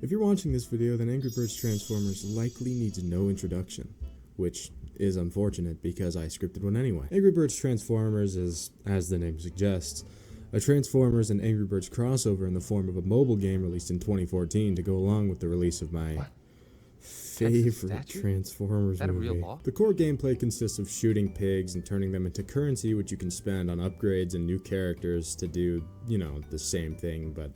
If you're watching this video, then Angry Birds Transformers likely needs no introduction, which is unfortunate because I scripted one anyway. Angry Birds Transformers is, as the name suggests, a Transformers and Angry Birds crossover in the form of a mobile game released in 2014 to go along with the release of my favorite Transformers movie. The core gameplay consists of shooting pigs and turning them into currency, which you can spend on upgrades and new characters to do, you know, the same thing, but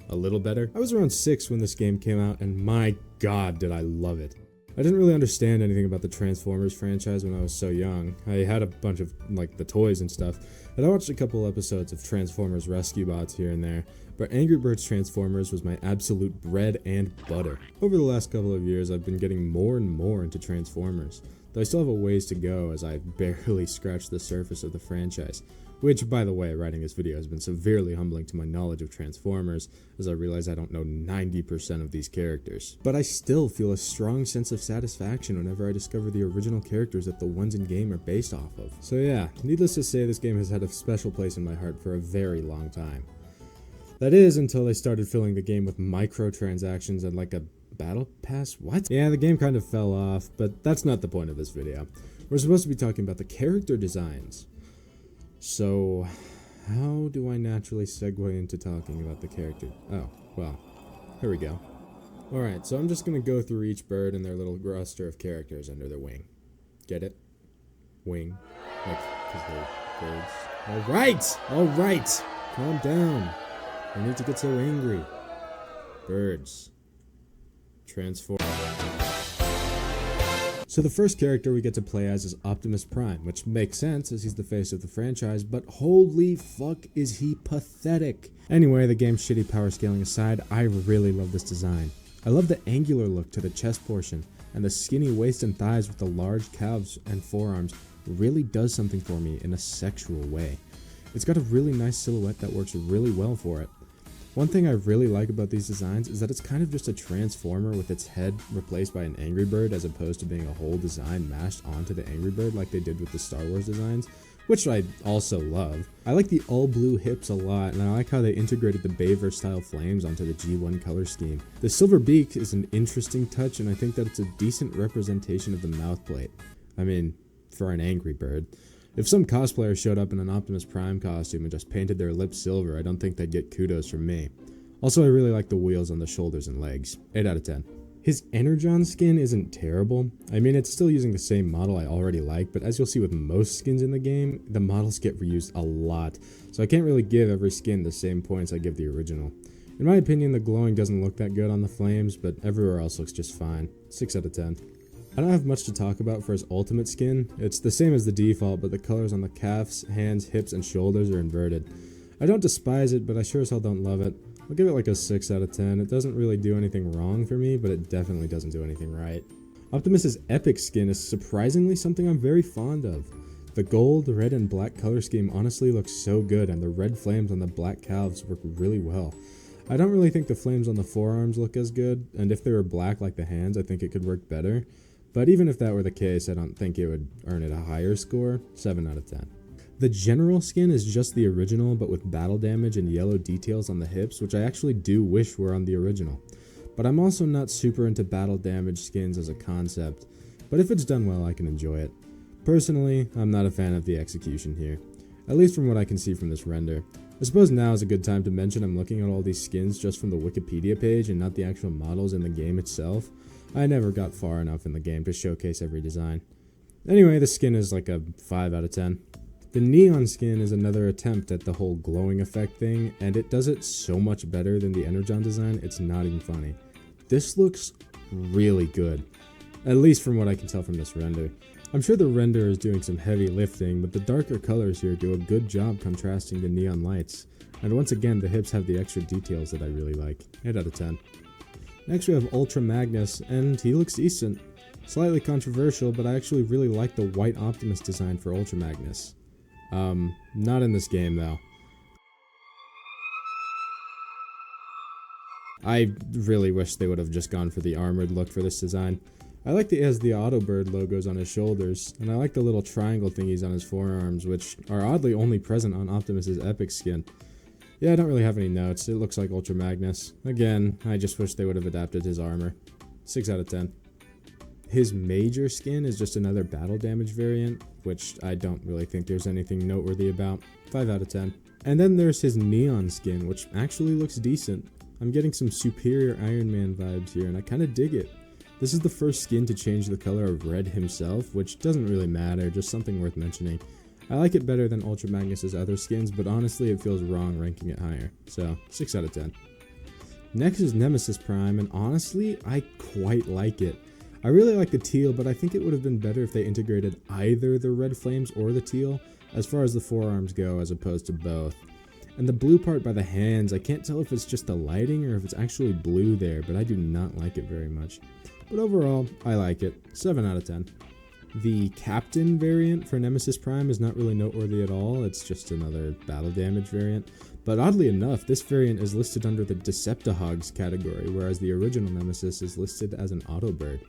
a little better. I was around 6 when this game came out, and my god did I love it. I didn't really understand anything about the Transformers franchise when I was so young. I had a bunch of, like, the toys and stuff, and I watched a couple episodes of Transformers Rescue Bots here and there, but Angry Birds Transformers was my absolute bread and butter. Over the last couple of years, I've been getting more and more into Transformers, though I still have a ways to go as I've barely scratched the surface of the franchise. Which, by the way, writing this video has been severely humbling to my knowledge of Transformers, as I realize I don't know 90% of these characters. But I still feel a strong sense of satisfaction whenever I discover the original characters that the ones in game are based off of. So yeah, needless to say, this game has had a special place in my heart for a very long time. That is, until they started filling the game with microtransactions and like a battle pass? What? Yeah, the game kind of fell off, but that's not the point of this video. We're supposed to be talking about the character designs. So, how do I naturally segue into talking about the character? Oh, well, here we go. Alright, so I'm just going to go through each bird and their little roster of characters under their wing. Get it? Wing. Like, because they're birds. Alright! Calm down. I need to get so angry. Birds. Transform. So the first character we get to play as is Optimus Prime, which makes sense as he's the face of the franchise, but holy fuck is he pathetic. Anyway, the game's shitty power scaling aside, I really love this design. I love the angular look to the chest portion, and the skinny waist and thighs with the large calves and forearms really does something for me in a sexual way. It's got a really nice silhouette that works really well for it. One thing I really like about these designs is that it's kind of just a transformer with its head replaced by an Angry Bird as opposed to being a whole design mashed onto the Angry Bird like they did with the Star Wars designs, which I also love. I like the all blue hips a lot, and I like how they integrated the Bayverse style flames onto the G1 color scheme. The silver beak is an interesting touch, and I think that it's a decent representation of the mouth plate. I mean, for an Angry Bird. If some cosplayer showed up in an Optimus Prime costume and just painted their lips silver, I don't think they'd get kudos from me. Also, I really like the wheels on the shoulders and legs. 8 out of 10. His Energon skin isn't terrible. I mean, it's still using the same model I already like, but as you'll see with most skins in the game, the models get reused a lot, so I can't really give every skin the same points I give the original. In my opinion, the glowing doesn't look that good on the flames, but everywhere else looks just fine. 6 out of 10. I don't have much to talk about for his ultimate skin. It's the same as the default, but the colors on the calves, hands, hips, and shoulders are inverted. I don't despise it, but I sure as hell don't love it. I'll give it like a 6 out of 10. It doesn't really do anything wrong for me, but it definitely doesn't do anything right. Optimus's epic skin is surprisingly something I'm very fond of. The gold, red, and black color scheme honestly looks so good, and the red flames on the black calves work really well. I don't really think the flames on the forearms look as good, and if they were black like the hands, I think it could work better. But even if that were the case, I don't think it would earn it a higher score. 7 out of 10. The general skin is just the original, but with battle damage and yellow details on the hips, which I actually do wish were on the original. But I'm also not super into battle damage skins as a concept, but if it's done well, I can enjoy it. Personally, I'm not a fan of the execution here, at least from what I can see from this render. I suppose now is a good time to mention I'm looking at all these skins just from the Wikipedia page and not the actual models in the game itself. I never got far enough in the game to showcase every design. Anyway, the skin is like a 5 out of 10. The neon skin is another attempt at the whole glowing effect thing, and it does it so much better than the Energon design, it's not even funny. This looks really good, at least from what I can tell from this render. I'm sure the render is doing some heavy lifting, but the darker colors here do a good job contrasting the neon lights. And once again, the hips have the extra details that I really like. 8 out of 10. Next we have Ultra Magnus, and he looks decent. Slightly controversial, but I actually really like the white Optimus design for Ultra Magnus. Not in this game though. I really wish they would have just gone for the armored look for this design. I like that he has the Autobot logos on his shoulders, and I like the little triangle thingies on his forearms, which are oddly only present on Optimus's epic skin. Yeah, I don't really have any notes. It looks like Ultra Magnus. Again, I just wish they would have adapted his armor. 6 out of 10. His major skin is just another battle damage variant, which I don't really think there's anything noteworthy about. 5 out of 10. And then there's his neon skin, which actually looks decent. I'm getting some superior Iron Man vibes here, and I kind of dig it. This is the first skin to change the color of red himself, which doesn't really matter, just something worth mentioning. I like it better than Ultra Magnus's other skins, but honestly it feels wrong ranking it higher, so 6 out of 10. Next is Nemesis Prime, and honestly, I quite like it. I really like the teal, but I think it would have been better if they integrated either the red flames or the teal, as far as the forearms go, as opposed to both. And the blue part by the hands, I can't tell if it's just the lighting or if it's actually blue there, but I do not like it very much. But overall, I like it. 7 out of 10. The Captain variant for Nemesis Prime is not really noteworthy at all, it's just another battle damage variant. But oddly enough, this variant is listed under the Deceptihogs category, whereas the original Nemesis is listed as an Autobot.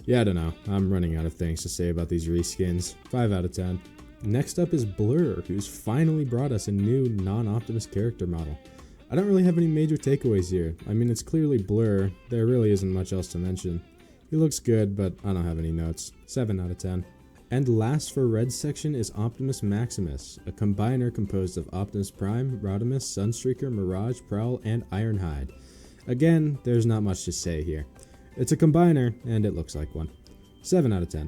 Yeah, I don't know, I'm running out of things to say about these reskins. 5 out of 10. Next up is Blur, who's finally brought us a new non-Optimus character model. I don't really have any major takeaways here. I mean, it's clearly Blur, there really isn't much else to mention. He looks good, but I don't have any notes. 7 out of 10. And last for red section is Optimus Maximus, a combiner composed of Optimus Prime, Rodimus, Sunstreaker, Mirage, Prowl, and Ironhide. Again, there's not much to say here. It's a combiner, and it looks like one. 7 out of 10.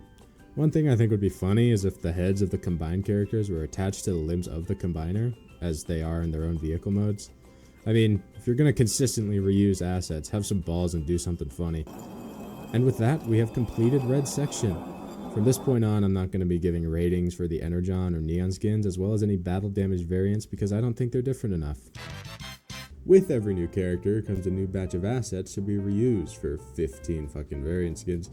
One thing I think would be funny is if the heads of the combined characters were attached to the limbs of the combiner, as they are in their own vehicle modes. I mean, if you're gonna consistently reuse assets, have some balls and do something funny. And with that, we have completed red section. From this point on, I'm not going to be giving ratings for the Energon or Neon skins, as well as any battle damage variants, because I don't think they're different enough. With every new character comes a new batch of assets to be reused for 15 fucking variant skins,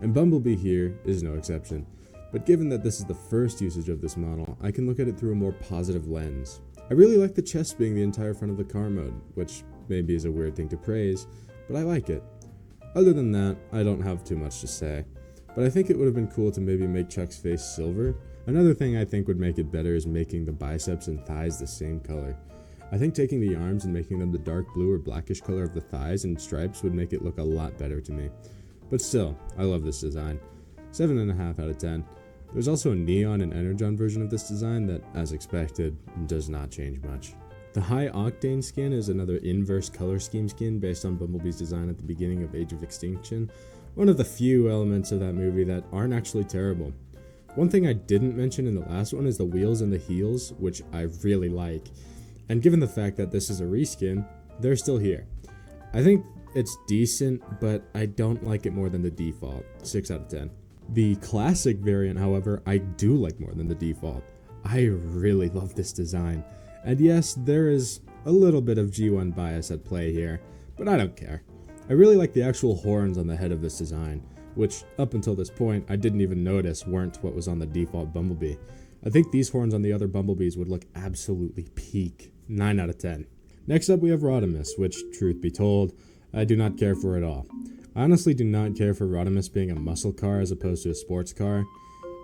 and Bumblebee here is no exception. But given that this is the first usage of this model, I can look at it through a more positive lens. I really like the chest being the entire front of the car mode, which maybe is a weird thing to praise, but I like it. Other than that, I don't have too much to say, but I think it would have been cool to maybe make Chuck's face silver. Another thing I think would make it better is making the biceps and thighs the same color. I think taking the arms and making them the dark blue or blackish color of the thighs and stripes would make it look a lot better to me. But still, I love this design. 7.5 out of 10. There's also a Neon and Energon version of this design that, as expected, does not change much. The High Octane skin is another inverse color scheme skin based on Bumblebee's design at the beginning of Age of Extinction, one of the few elements of that movie that aren't actually terrible. One thing I didn't mention in the last one is the wheels and the heels, which I really like, and given the fact that this is a reskin, they're still here. I think it's decent, but I don't like it more than the default. 6 out of 10. The classic variant, however, I do like more than the default. I really love this design. And yes, there is a little bit of G1 bias at play here, but I don't care. I really like the actual horns on the head of this design, which up until this point I didn't even notice weren't what was on the default Bumblebee. I think these horns on the other Bumblebees would look absolutely peak. 9 out of 10. Next up we have Rodimus, which, truth be told, I do not care for at all. I honestly do not care for Rodimus being a muscle car as opposed to a sports car.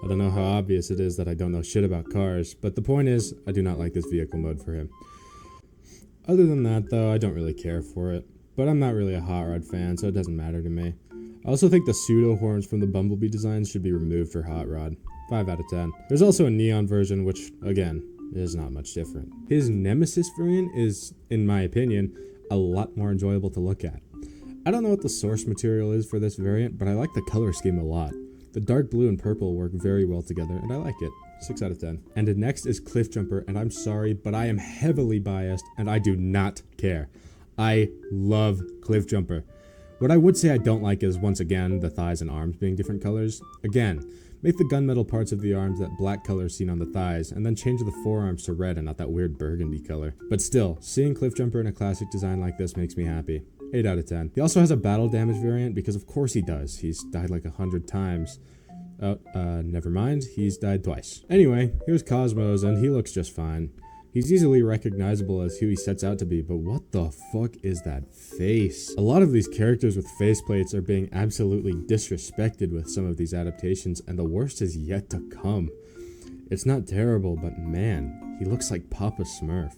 I don't know how obvious it is that I don't know shit about cars, but the point is, I do not like this vehicle mode for him. Other than that though, I don't really care for it, but I'm not really a Hot Rod fan, so it doesn't matter to me. I also think the pseudo horns from the Bumblebee designs should be removed for Hot Rod. 5 out of 10. There's also a Neon version, which, again, is not much different. His Nemesis variant is, in my opinion, a lot more enjoyable to look at. I don't know what the source material is for this variant, but I like the color scheme a lot. The dark blue and purple work very well together, and I like it. 6 out of 10. And the next is Cliffjumper, and I'm sorry, but I am heavily biased, and I do not care. I love Cliffjumper. What I would say I don't like is, once again, the thighs and arms being different colors. Again, make the gunmetal parts of the arms that black color seen on the thighs, and then change the forearms to red and not that weird burgundy color. But still, seeing Cliffjumper in a classic design like this makes me happy. 8 out of 10. He also has a battle damage variant, because of course he does. He's died like 100 times. Never mind, he's died twice. Anyway, here's Cosmos, and he looks just fine. He's easily recognizable as who he sets out to be, but what the fuck is that face? A lot of these characters with faceplates are being absolutely disrespected with some of these adaptations, and the worst is yet to come. It's not terrible, but man, he looks like Papa Smurf.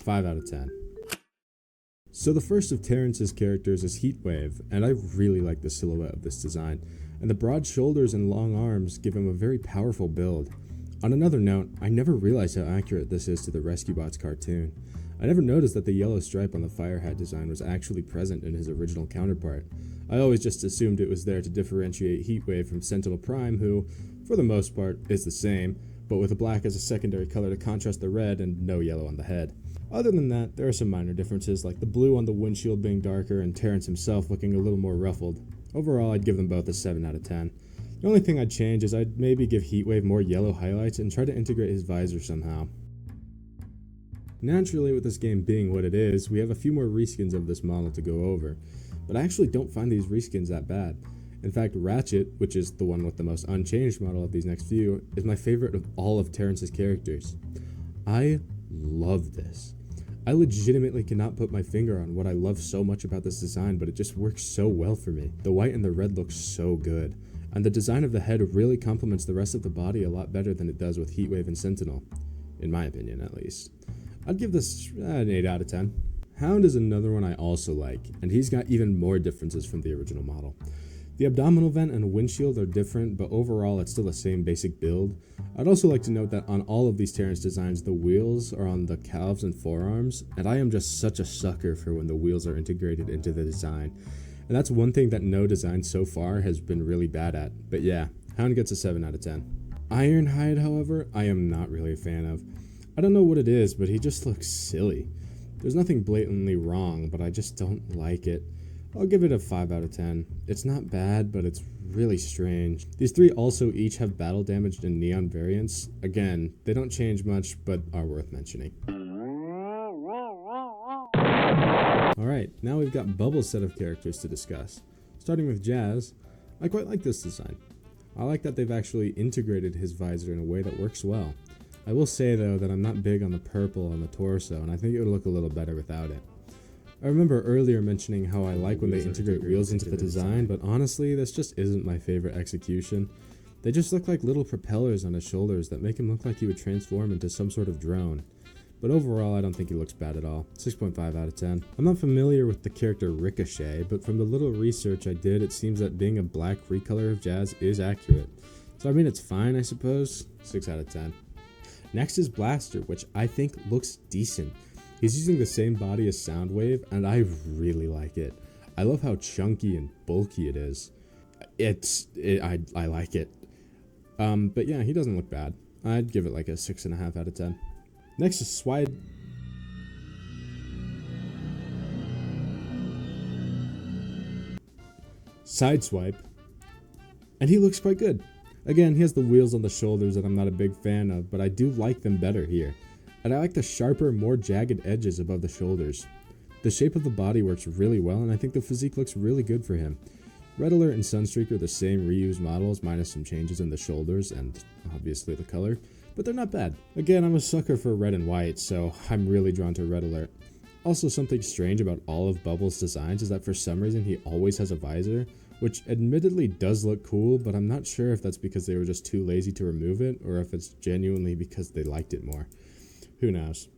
5 out of 10. So the first of Terrence's characters is Heatwave, and I really like the silhouette of this design, and the broad shoulders and long arms give him a very powerful build. On another note, I never realized how accurate this is to the Rescue Bots cartoon. I never noticed that the yellow stripe on the fire hat design was actually present in his original counterpart. I always just assumed it was there to differentiate Heatwave from Sentinel Prime, who, for the most part, is the same, but with a black as a secondary color to contrast the red and no yellow on the head. Other than that, there are some minor differences, like the blue on the windshield being darker and Terrence himself looking a little more ruffled. Overall, I'd give them both a 7 out of 10. The only thing I'd change is I'd maybe give Heatwave more yellow highlights and try to integrate his visor somehow. Naturally, with this game being what it is, we have a few more reskins of this model to go over, but I actually don't find these reskins that bad. In fact, Ratchet, which is the one with the most unchanged model of these next few, is my favorite of all of Terrence's characters. I love this. I legitimately cannot put my finger on what I love so much about this design, but it just works so well for me. The white and the red look so good, and the design of the head really complements the rest of the body a lot better than it does with Heatwave and Sentinel, in my opinion at least. I'd give this an 8 out of 10. Hound is another one I also like, and he's got even more differences from the original model. The abdominal vent and windshield are different, but overall it's still the same basic build. I'd also like to note that on all of these Terrence designs, the wheels are on the calves and forearms, and I am just such a sucker for when the wheels are integrated into the design. And that's one thing that no design so far has been really bad at. But yeah, Hound gets a 7 out of 10. Ironhide, however, I am not really a fan of. I don't know what it is, but he just looks silly. There's nothing blatantly wrong, but I just don't like it. I'll give it a 5 out of 10. It's not bad, but it's really strange. These three also each have battle damaged and neon variants. Again, they don't change much, but are worth mentioning. Alright, now we've got Bubble's set of characters to discuss. Starting with Jazz, I quite like this design. I like that they've actually integrated his visor in a way that works well. I will say though that I'm not big on the purple on the torso, and I think it would look a little better without it. I remember earlier mentioning how I like when they integrate wheels into the design, but honestly, this just isn't my favorite execution. They just look like little propellers on his shoulders that make him look like he would transform into some sort of drone. But overall, I don't think he looks bad at all. 6.5 out of 10. I'm not familiar with the character Ricochet, but from the little research I did, it seems that being a black recolor of Jazz is accurate. So I mean, it's fine, I suppose. 6 out of 10. Next is Blaster, which I think looks decent. He's using the same body as Soundwave, and I really like it. I love how chunky and bulky it is. I like it. But yeah, he doesn't look bad. I'd give it like a 6.5 out of 10. Next is Sideswipe, and he looks quite good. Again, he has the wheels on the shoulders that I'm not a big fan of, but I do like them better here. And I like the sharper, more jagged edges above the shoulders. The shape of the body works really well, and I think the physique looks really good for him. Red Alert and Sunstreak are the same reused models, minus some changes in the shoulders and obviously the color, but they're not bad. Again, I'm a sucker for red and white, so I'm really drawn to Red Alert. Also, something strange about all of Bubble's designs is that for some reason he always has a visor, which admittedly does look cool, but I'm not sure if that's because they were just too lazy to remove it, or if it's genuinely because they liked it more. Who knows?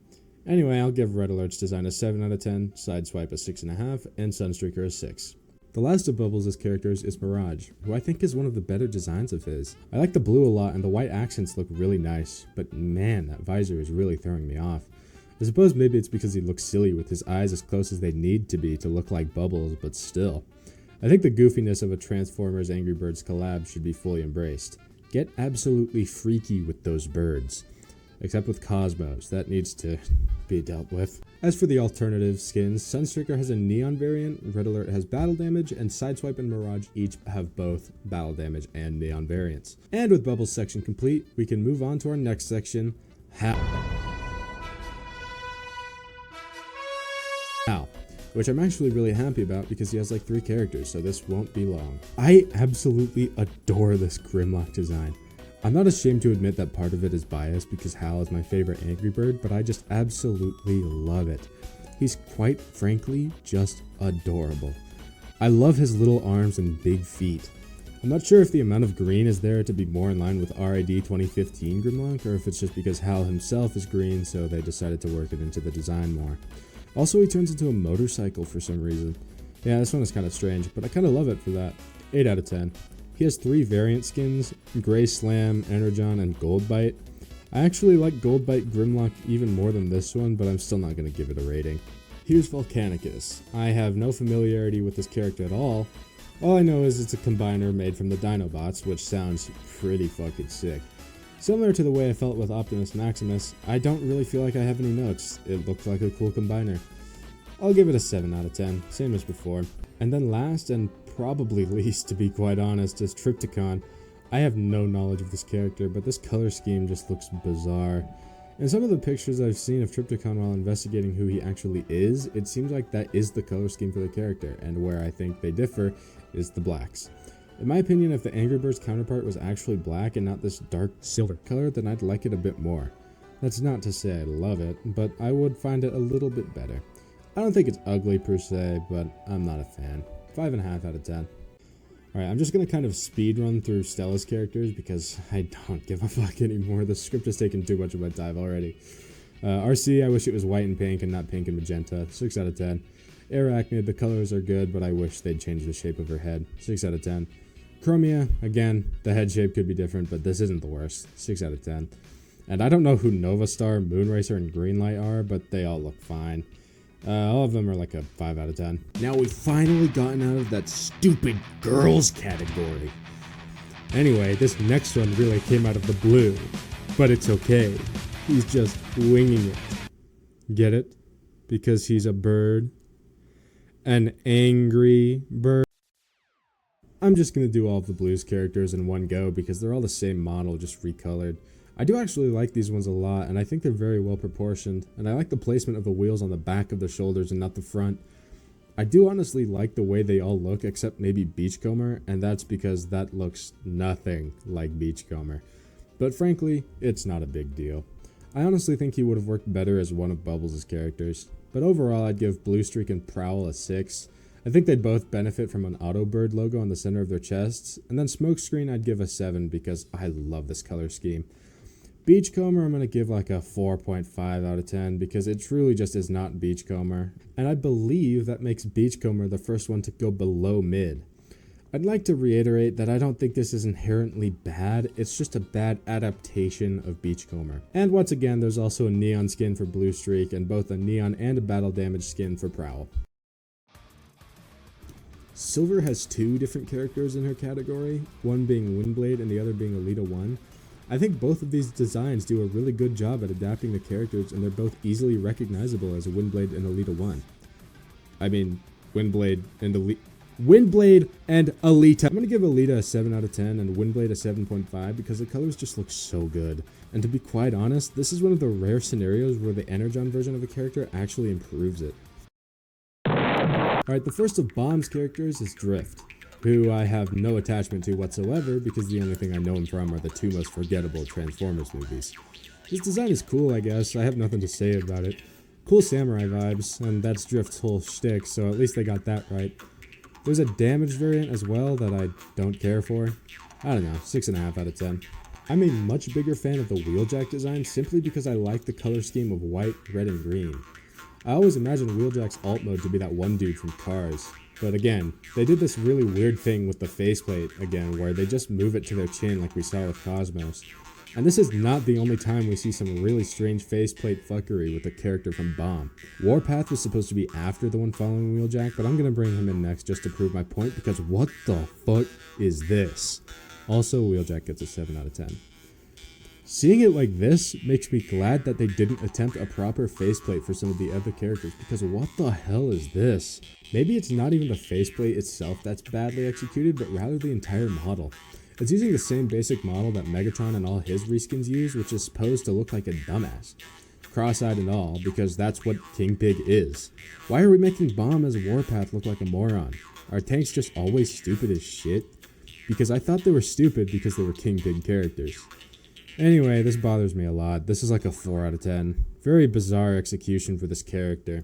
Anyway, I'll give Red Alert's design a 7 out of 10, Sideswipe a 6.5, and Sunstreaker a 6. The last of Bubbles' characters is Mirage, who I think is one of the better designs of his. I like the blue a lot, and the white accents look really nice, but man, that visor is really throwing me off. I suppose maybe it's because he looks silly with his eyes as close as they need to be to look like Bubbles, but still. I think the goofiness of a Transformers Angry Birds collab should be fully embraced. Get absolutely freaky with those birds. Except with Cosmos, that needs to be dealt with. As for the alternative skins, Sunstreaker has a neon variant, Red Alert has battle damage, and Sideswipe and Mirage each have both battle damage and neon variants. And with Bubbles section complete, we can move on to our next section, How, which I'm actually really happy about because he has like 3 characters, so this won't be long. I absolutely adore this Grimlock design. I'm not ashamed to admit that part of it is biased because Hal is my favorite Angry Bird, but I just absolutely love it. He's quite frankly just adorable. I love his little arms and big feet. I'm not sure if the amount of green is there to be more in line with RID 2015 Grimlock, or if it's just because Hal himself is green, so they decided to work it into the design more. Also, he turns into a motorcycle for some reason. Yeah, this one is kind of strange, but I kind of love it for that. 8 out of 10. He has 3 variant skins, Grey Slam, Energon, and Goldbite. I actually like Goldbite Grimlock even more than this one, but I'm still not going to give it a rating. Here's Volcanicus. I have no familiarity with this character at all. All I know is it's a combiner made from the Dinobots, which sounds pretty fucking sick. Similar to the way I felt with Optimus Maximus, I don't really feel like I have any notes. It looks like a cool combiner. I'll give it a 7 out of 10, same as before. And then last, and probably least to be quite honest, is Trypticon. I have no knowledge of this character, but this color scheme just looks bizarre. In some of the pictures I've seen of Trypticon while investigating who he actually is, it seems like that is the color scheme for the character, and where I think they differ is the blacks. In my opinion, if the Angry Birds counterpart was actually black and not this dark silver color, then I'd like it a bit more. That's not to say I love it, but I would find it a little bit better. I don't think it's ugly per se, but I'm not a fan. 5.5 out of 10. Alright, I'm just going to kind of speed run through Stella's characters because I don't give a fuck anymore. The script has taken too much of my time already. RC, I wish it was white and pink and not pink and magenta. 6 out of 10. Arachnid, the colors are good, but I wish they'd change the shape of her head. 6 out of 10. Chromia, again, the head shape could be different, but this isn't the worst. 6 out of 10. And I don't know who Nova Star, Moonracer, and Greenlight are, but they all look fine. All of them are like a 5 out of 10. Now we've finally gotten out of that stupid girls category. Anyway, this next one really came out of the blue, but it's okay. He's just winging it. Get it? Because he's a bird. An angry bird. I'm just going to do all of the Blues characters in one go because they're all the same model, just recolored. I do actually like these ones a lot, and I think they're very well proportioned, and I like the placement of the wheels on the back of the shoulders and not the front. I do honestly like the way they all look, except maybe Beachcomber, and that's because that looks nothing like Beachcomber. But frankly, it's not a big deal. I honestly think he would have worked better as one of Bubbles' characters, but overall I'd give Bluestreak and Prowl a 6. I think they'd both benefit from an Autobird logo on the center of their chests, and then Smokescreen I'd give a 7 because I love this color scheme. Beachcomber I'm going to give like a 4.5 out of 10 because it truly just is not Beachcomber, and I believe that makes Beachcomber the first one to go below mid. I'd like to reiterate that I don't think this is inherently bad, it's just a bad adaptation of Beachcomber. And once again, there's also a neon skin for Bluestreak and both a neon and a battle damage skin for Prowl. Silver has 2 different characters in her category, one being Windblade and the other being Alita 1. I think both of these designs do a really good job at adapting the characters, and they're both easily recognizable as a Windblade and Alita 1. I mean, Windblade and Alita. I'm going to give Alita a 7 out of 10 and Windblade a 7.5 because the colors just look so good. And to be quite honest, this is one of the rare scenarios where the Energon version of a character actually improves it. Alright, the first of Bomb's characters is Drift, who I have no attachment to whatsoever because the only thing I know him from are the 2 most forgettable Transformers movies. His design is cool, I guess. I have nothing to say about it. Cool samurai vibes, and that's Drift's whole shtick, so at least they got that right. There's a damaged variant as well that I don't care for. I don't know, 6.5 out of 10. I'm a much bigger fan of the Wheeljack design simply because I like the color scheme of white, red, and green. I always imagined Wheeljack's alt mode to be that one dude from Cars. But again, they did this really weird thing with the faceplate again, where they just move it to their chin like we saw with Cosmos. And this is not the only time we see some really strange faceplate fuckery with a character from Bomb. Warpath was supposed to be after the one following Wheeljack, but I'm gonna bring him in next just to prove my point because what the fuck is this? Also, Wheeljack gets a 7 out of 10. Seeing it like this makes me glad that they didn't attempt a proper faceplate for some of the other characters because what the hell is this? Maybe it's not even the faceplate itself that's badly executed, but rather the entire model. It's using the same basic model that Megatron and all his reskins use, which is supposed to look like a dumbass. Cross-eyed and all, because that's what King Pig is. Why are we making Bomb as Warpath look like a moron? Are tanks just always stupid as shit? Because I thought they were stupid because they were King Pig characters. Anyway, this bothers me a lot. This is like a 4 out of 10. Very bizarre execution for this character.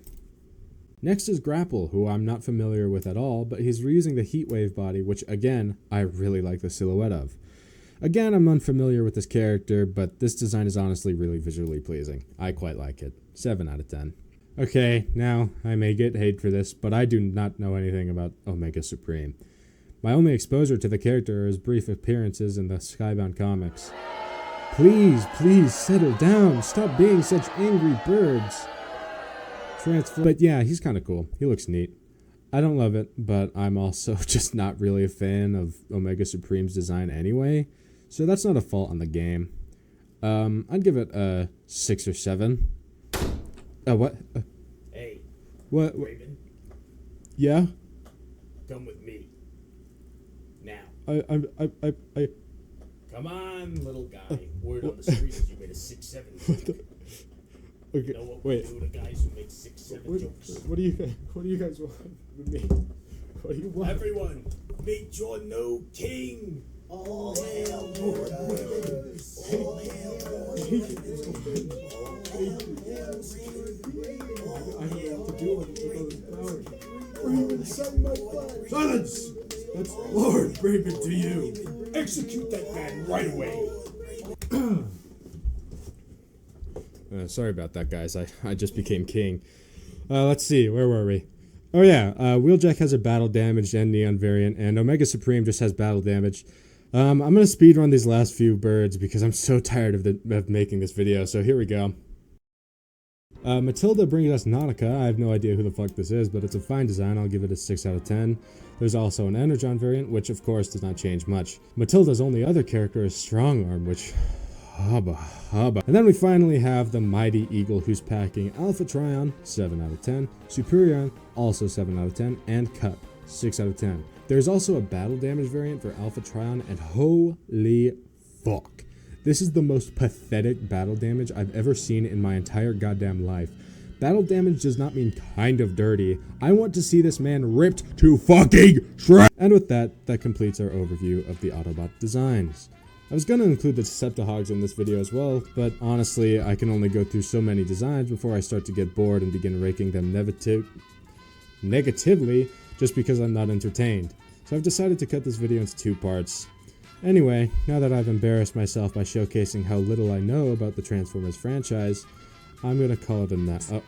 Next is Grapple, who I'm not familiar with at all, but he's reusing the Heatwave body, which again, I really like the silhouette of. Again, I'm unfamiliar with this character, but this design is honestly really visually pleasing. I quite like it. 7 out of 10. Okay, now, I may get hate for this, but I do not know anything about Omega Supreme. My only exposure to the character are his brief appearances in the Skybound comics. Please, settle down. Stop being such angry birds. But yeah, he's kind of cool. He looks neat. I don't love it, but I'm also just not really a fan of Omega Supreme's design anyway, so that's not a fault on the game. I'd give it a 6 or 7. What? Hey. What? Raven. Yeah? Come with me. Now. I. Come on, little guy. Word on the street is you made a 6-7 joke. Okay, You know what wait. we do to guys who make 6-7 jokes? What do you guys want with me? What do you want? Everyone, meet your new king. All hail Lord Raven. All hail Lord Raven. I don't know what to do with all this power. Raven, send my flag. Silence! That's Lord Raven to you. Execute that man right away. Sorry about that, guys. I just became king. Let's see. Where were we? Oh, yeah. Wheeljack has a battle damaged and neon variant, and Omega Supreme just has battle damage. I'm going to speedrun these last few birds because I'm so tired of making this video, so here we go. Matilda brings us Nautica. I have no idea who the fuck this is, but it's a fine design. I'll give it a 6 out of 10. There's also an Energon variant, which of course does not change much. Matilda's only other character is Strongarm, which... hubba. And then we finally have the Mighty Eagle, who's packing Alpha Trion, 7 out of 10, Superion, also 7 out of 10, and Cut, 6 out of 10. There's also a battle damage variant for Alpha Trion, and holy fuck. This is the most pathetic battle damage I've ever seen in my entire goddamn life. Battle damage does not mean kind of dirty. I want to see this man ripped to fucking shreds. And with that, that completes our overview of the Autobot designs. I was going to include the Deceptihogs in this video as well, but honestly, I can only go through so many designs before I start to get bored and begin raking them negatively just because I'm not entertained. So I've decided to cut this video into 2 parts. Anyway, now that I've embarrassed myself by showcasing how little I know about the Transformers franchise, I'm gonna call it a night.